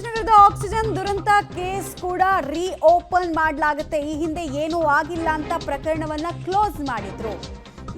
ಚಾಮರಾಜನಗರದ ಆಕ್ಸಿಜನ್ ದುರಂತ ಕೇಸ್ ಕೂಡ ರೀಓಪನ್ ಮಾಡಲಾಗುತ್ತೆ. ಈ ಹಿಂದೆ ಏನೂ ಆಗಿಲ್ಲ ಅಂತ ಪ್ರಕರಣವನ್ನ ಕ್ಲೋಸ್ ಮಾಡಿದ್ರು.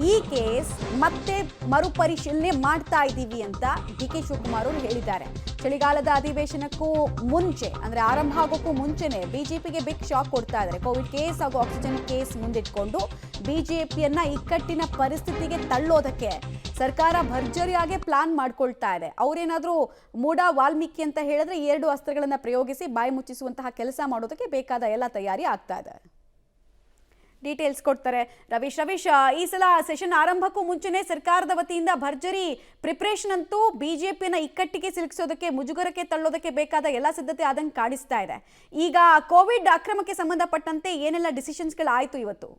ಈ ಕೇಸ್ ಮತ್ತೆ ಮರುಪರಿಶೀಲನೆ ಮಾಡ್ತಾ ಇದ್ದೀವಿ ಅಂತ ಡಿ.ಕೆ. ಶಿವಕುಮಾರ್ ಅವರು ಹೇಳಿದ್ದಾರೆ. ಚಳಿಗಾಲದ ಅಧಿವೇಶನಕ್ಕೂ ಮುಂಚೆ ಅಂದ್ರೆ ಆರಂಭ ಆಗೋಕ್ಕೂ ಮುಂಚೆನೆ ಬಿಜೆಪಿಗೆ ಬಿಗ್ ಶಾಕ್ ಕೊಡ್ತಾ ಇದ್ದಾರೆ. ಕೋವಿಡ್ ಕೇಸ್ ಹಾಗೂ ಆಕ್ಸಿಜನ್ ಕೇಸ್ ಮುಂದಿಟ್ಕೊಂಡು ಬಿಜೆಪಿಯನ್ನ ಇಕ್ಕಟ್ಟಿನ ಪರಿಸ್ಥಿತಿಗೆ ತಳ್ಳೋದಕ್ಕೆ ಸರ್ಕಾರ ಭರ್ಜರಿಯಾಗಿ ಪ್ಲಾನ್ ಮಾಡ್ಕೊಳ್ತಾ ಇದೆ. ಅವರೇನಾದ್ರೂ ಮೂಡ ವಾಲ್ಮೀಕಿ ಅಂತ ಹೇಳಿದ್ರೆ ಈ ಎರಡು ಅಸ್ತ್ರಗಳನ್ನ ಪ್ರಯೋಗಿಸಿ ಬಾಯಿ ಮುಚ್ಚಿಸುವಂತಹ ಕೆಲಸ ಮಾಡೋದಕ್ಕೆ ಬೇಕಾದ ಎಲ್ಲ ತಯಾರಿ ಆಗ್ತಾ ಇದೆ. ಡೀಟೇಲ್ಸ್ ಕೊಡ್ತಾರೆ ರವೀಶ್. ಈ ಸಲ ಸೆಷನ್ ಆರಂಭಕ್ಕೂ ಮುಂಚೆನೆ ಸರ್ಕಾರದ ವತಿಯಿಂದ ಭರ್ಜರಿ ಪ್ರಿಪರೇಷನ್ ಅಂತೂ ಬಿಜೆಪಿಯನ್ನ ಇಕ್ಕಟ್ಟಿಗೆ ಸಿಲುಕಿಸೋದಕ್ಕೆ, ಮುಜುಗರಕ್ಕೆ ತಳ್ಳೋದಕ್ಕೆ ಬೇಕಾದ ಎಲ್ಲ ಸಿದ್ಧತೆ ಆದಂಗೆ ಕಾಣಿಸ್ತಾ ಇದೆ. ಈಗ ಕೋವಿಡ್ ಅಕ್ರಮಕ್ಕೆ ಸಂಬಂಧಪಟ್ಟಂತೆ ಏನೆಲ್ಲ ಡಿಸಿಷನ್ಸ್ಗಳಾಯಿತು ಇವತ್ತು?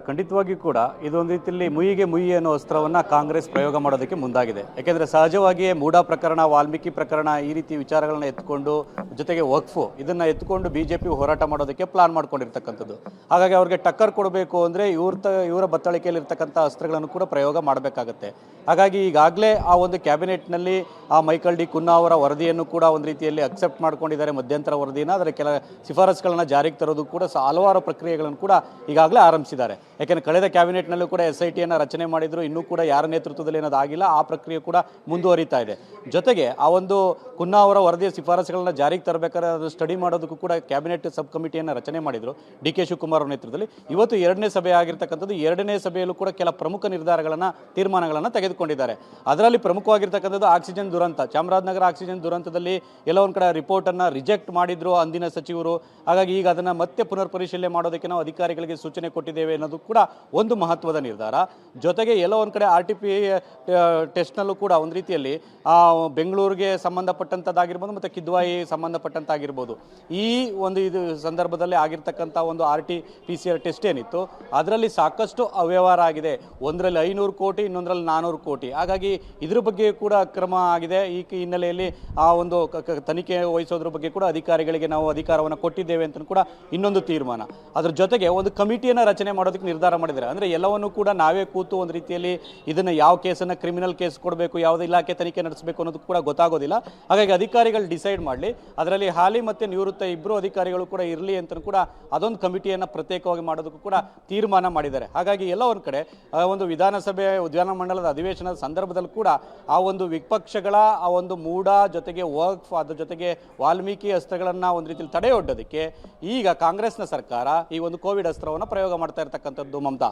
ಖಂಡಿತವಾಗಿ ಕೂಡ ಇದೊಂದು ರೀತಿಯಲ್ಲಿ ಮುಯಿಗೆ ಮುಯಿ ಅನ್ನೋ ಅಸ್ತ್ರವನ್ನು ಕಾಂಗ್ರೆಸ್ ಪ್ರಯೋಗ ಮಾಡೋದಕ್ಕೆ ಮುಂದಾಗಿದೆ. ಯಾಕೆಂದರೆ ಸಹಜವಾಗಿಯೇ ಮೂಡ ಪ್ರಕರಣ, ವಾಲ್ಮೀಕಿ ಪ್ರಕರಣ ಈ ರೀತಿ ವಿಚಾರಗಳನ್ನ ಎತ್ಕೊಂಡು, ಜೊತೆಗೆ ವಕ್ಫು ಇದನ್ನು ಎತ್ಕೊಂಡು ಬಿಜೆಪಿ ಹೋರಾಟ ಮಾಡೋದಕ್ಕೆ ಪ್ಲಾನ್ ಮಾಡ್ಕೊಂಡಿರ್ತಕ್ಕಂಥದ್ದು. ಹಾಗಾಗಿ ಅವ್ರಿಗೆ ಟಕ್ಕರ್ ಕೊಡಬೇಕು ಅಂದರೆ ಇವರ ಬತ್ತಳಿಕೆಯಲ್ಲಿರ್ತಕ್ಕಂಥ ಅಸ್ತ್ರಗಳನ್ನು ಕೂಡ ಪ್ರಯೋಗ ಮಾಡಬೇಕಾಗತ್ತೆ. ಹಾಗಾಗಿ ಈಗಾಗಲೇ ಆ ಒಂದು ಕ್ಯಾಬಿನೆಟ್ನಲ್ಲಿ ಆ ಮೈಕಲ್ ಡಿ ಕುನ್ನಾ ಅವರ ವರದಿಯನ್ನು ಕೂಡ ಒಂದು ರೀತಿಯಲ್ಲಿ ಅಕ್ಸೆಪ್ಟ್ ಮಾಡ್ಕೊಂಡಿದ್ದಾರೆ, ಮಧ್ಯಂತರ ವರದಿನ. ಅದರ ಕೆಲ ಶಿಫಾರಸುಗಳನ್ನು ಜಾರಿಗೆ ತರೋದು ಕೂಡ ಹಲವಾರು ಪ್ರಕ್ರಿಯೆಗಳನ್ನು ಕೂಡ ಈಗಾಗಲೇ ಆರಂಭಿಸಿದ್ದಾರೆ. ಯಾಕೆಂದರೆ ಕಳೆದ ಕ್ಯಾಬಿನೆಟ್ನಲ್ಲೂ ಕೂಡ SITಯನ್ನು ರಚನೆ ಮಾಡಿದ್ರು, ಇನ್ನೂ ಕೂಡ ಯಾರ ನೇತೃತ್ವದಲ್ಲಿ ಏನದು ಆಗಿಲ್ಲ. ಆ ಪ್ರಕ್ರಿಯೆ ಕೂಡ ಮುಂದುವರಿತಾ ಇದೆ. ಜೊತೆಗೆ ಆ ಒಂದು ಕುನ್ನಾ ಅವರ ವರದಿಯ ಶಿಫಾರಸುಗಳನ್ನ ಜಾರಿಗೆ ತರಬೇಕಾದ್ರೆ ಅದು ಸ್ಟಡಿ ಮಾಡೋದಕ್ಕೂ ಕೂಡ ಕ್ಯಾಬಿನೆಟ್ ಸಬ್ ಕಮಿಟಿಯನ್ನು ರಚನೆ ಮಾಡಿದ್ರು ಡಿ.ಕೆ. ಶಿವಕುಮಾರ್ ಅವರ ನೇತೃತ್ವದಲ್ಲಿ. ಇವತ್ತು ಎರಡನೇ ಸಭೆ ಆಗಿರ್ತಕ್ಕಂಥದ್ದು. ಎರಡನೇ ಸಭೆಯಲ್ಲೂ ಕೂಡ ಕೆಲ ಪ್ರಮುಖ ತೀರ್ಮಾನಗಳನ್ನು ತೆಗೆದುಕೊಂಡಿದ್ದಾರೆ. ಅದರಲ್ಲಿ ಪ್ರಮುಖವಾಗಿರ್ತಕ್ಕಂಥದ್ದು ಆಕ್ಸಿಜನ್ ದುರಂತ. ಚಾಮರಾಜನಗರ ಆಕ್ಸಿಜನ್ ದುರಂತದಲ್ಲಿ ಎಲ್ಲೋ ಒಂದು ಕಡೆ ರಿಪೋರ್ಟನ್ನು ರಿಜೆಕ್ಟ್ ಮಾಡಿದ್ರು ಅಂದಿನ ಸಚಿವರು. ಹಾಗಾಗಿ ಈಗ ಅದನ್ನು ಮತ್ತೆ ಪುನರ್ ಪರಿಶೀಲನೆ ಮಾಡೋದಕ್ಕೆ ನಾವು ಅಧಿಕಾರಿಗಳಿಗೆ ಸೂಚನೆ ಕೊಟ್ಟಿದ್ದೇವೆ ಅನ್ನೋದು ಕೂಡ ಒಂದು ಮಹತ್ವದ ನಿರ್ಧಾರ. ಜೊತೆಗೆ ಎಲ್ಲೋ ಒಂದು ಕಡೆ RT-P ಟೆಸ್ಟ್ನಲ್ಲೂ ಕೂಡ ಒಂದು ರೀತಿಯಲ್ಲಿ ಬೆಂಗಳೂರಿಗೆ ಸಂಬಂಧಪಟ್ಟಂಥದ್ದಾಗಿರ್ಬೋದು ಮತ್ತು ಕಿದ್ವಾಯಿ ಸಂಬಂಧಪಟ್ಟಂತಾಗಿರ್ಬೋದು, ಈ ಒಂದು ಇದು ಸಂದರ್ಭದಲ್ಲಿ ಆಗಿರ್ತಕ್ಕಂಥ ಒಂದು RT-PCR ಟೆಸ್ಟ್ ಏನಿತ್ತು ಅದರಲ್ಲಿ ಸಾಕಷ್ಟು ಅವ್ಯವಹಾರ ಆಗಿದೆ. ಒಂದರಲ್ಲಿ 500 ಕೋಟಿ, ಇನ್ನೊಂದರಲ್ಲಿ 400 ಕೋಟಿ. ಹಾಗಾಗಿ ಇದ್ರ ಬಗ್ಗೆ ಕೂಡ ಅಕ್ರಮ ಆಗಿದೆ. ಈ ಹಿನ್ನೆಲೆಯಲ್ಲಿ ಆ ಒಂದು ತನಿಖೆ ವಹಿಸೋದ್ರ ಬಗ್ಗೆ ಕೂಡ ಅಧಿಕಾರಿಗಳಿಗೆ ನಾವು ಅಧಿಕಾರವನ್ನು ಕೊಟ್ಟಿದ್ದೇವೆ ಅಂತ ಕೂಡ ಇನ್ನೊಂದು ತೀರ್ಮಾನ. ಅದ್ರ ಜೊತೆಗೆ ಒಂದು ಕಮಿಟಿಯನ್ನು ರಚನೆ ಮಾಡೋದಕ್ಕೆ ನಿರ್ಧಾರ ಮಾಡಿದ್ದಾರೆ. ಅಂದರೆ ಎಲ್ಲವನ್ನು ಕೂಡ ನಾವೇ ಕೂತು ಒಂದು ರೀತಿಯಲ್ಲಿ ಇದನ್ನು ಯಾವ ಕೇಸನ್ನು ಕ್ರಿಮಿನಲ್ ಕೇಸ್ ಕೊಡಬೇಕು, ಯಾವುದೇ ಇಲಾಖೆ ತನಿಖೆ ನಡೆಸಬೇಕು ಅನ್ನೋದು ಕೂಡ ಗೊತ್ತಾಗೋದಿಲ್ಲ. ಹಾಗಾಗಿ ಅಧಿಕಾರಿಗಳು ಡಿಸೈಡ್ ಮಾಡಲಿ. ಅದರಲ್ಲಿ ಹಾಲಿ ಮತ್ತು ನಿವೃತ್ತ ಇಬ್ಬರು ಅಧಿಕಾರಿಗಳು ಕೂಡ ಇರಲಿ ಅಂತ ಕೂಡ ಅದೊಂದು ಕಮಿಟಿಯನ್ನು ಪ್ರತ್ಯೇಕವಾಗಿ ಮಾಡೋದಕ್ಕೂ ಕೂಡ ತೀರ್ಮಾನ ಮಾಡಿದ್ದಾರೆ. ಹಾಗಾಗಿ ಎಲ್ಲ ಒಂದು ಕಡೆ ಒಂದು ವಿಧಾನಮಂಡಲದ ಅಧಿವೇಶನದ ಸಂದರ್ಭದಲ್ಲಿ ಕೂಡ ಆ ಒಂದು ವಿಪಕ್ಷಗಳ ಆ ಒಂದು ಮೂಡ ಜೊತೆಗೆ ವಕ್ಫ್, ಅದ್ರ ಜೊತೆಗೆ ವಾಲ್ಮೀಕಿ ಅಸ್ತ್ರಗಳನ್ನು ಒಂದು ರೀತಿಯಲ್ಲಿ ತಡೆಯೊಡ್ಡೋದಕ್ಕೆ ಈಗ ಕಾಂಗ್ರೆಸ್ನ ಸರ್ಕಾರ ಈ ಒಂದು ಕೋವಿಡ್ ಅಸ್ತ್ರವನ್ನು ಪ್ರಯೋಗ ಮಾಡ್ತಾ ಇರ್ತಕ್ಕಂಥದ್ದು. ಮಮತಾ.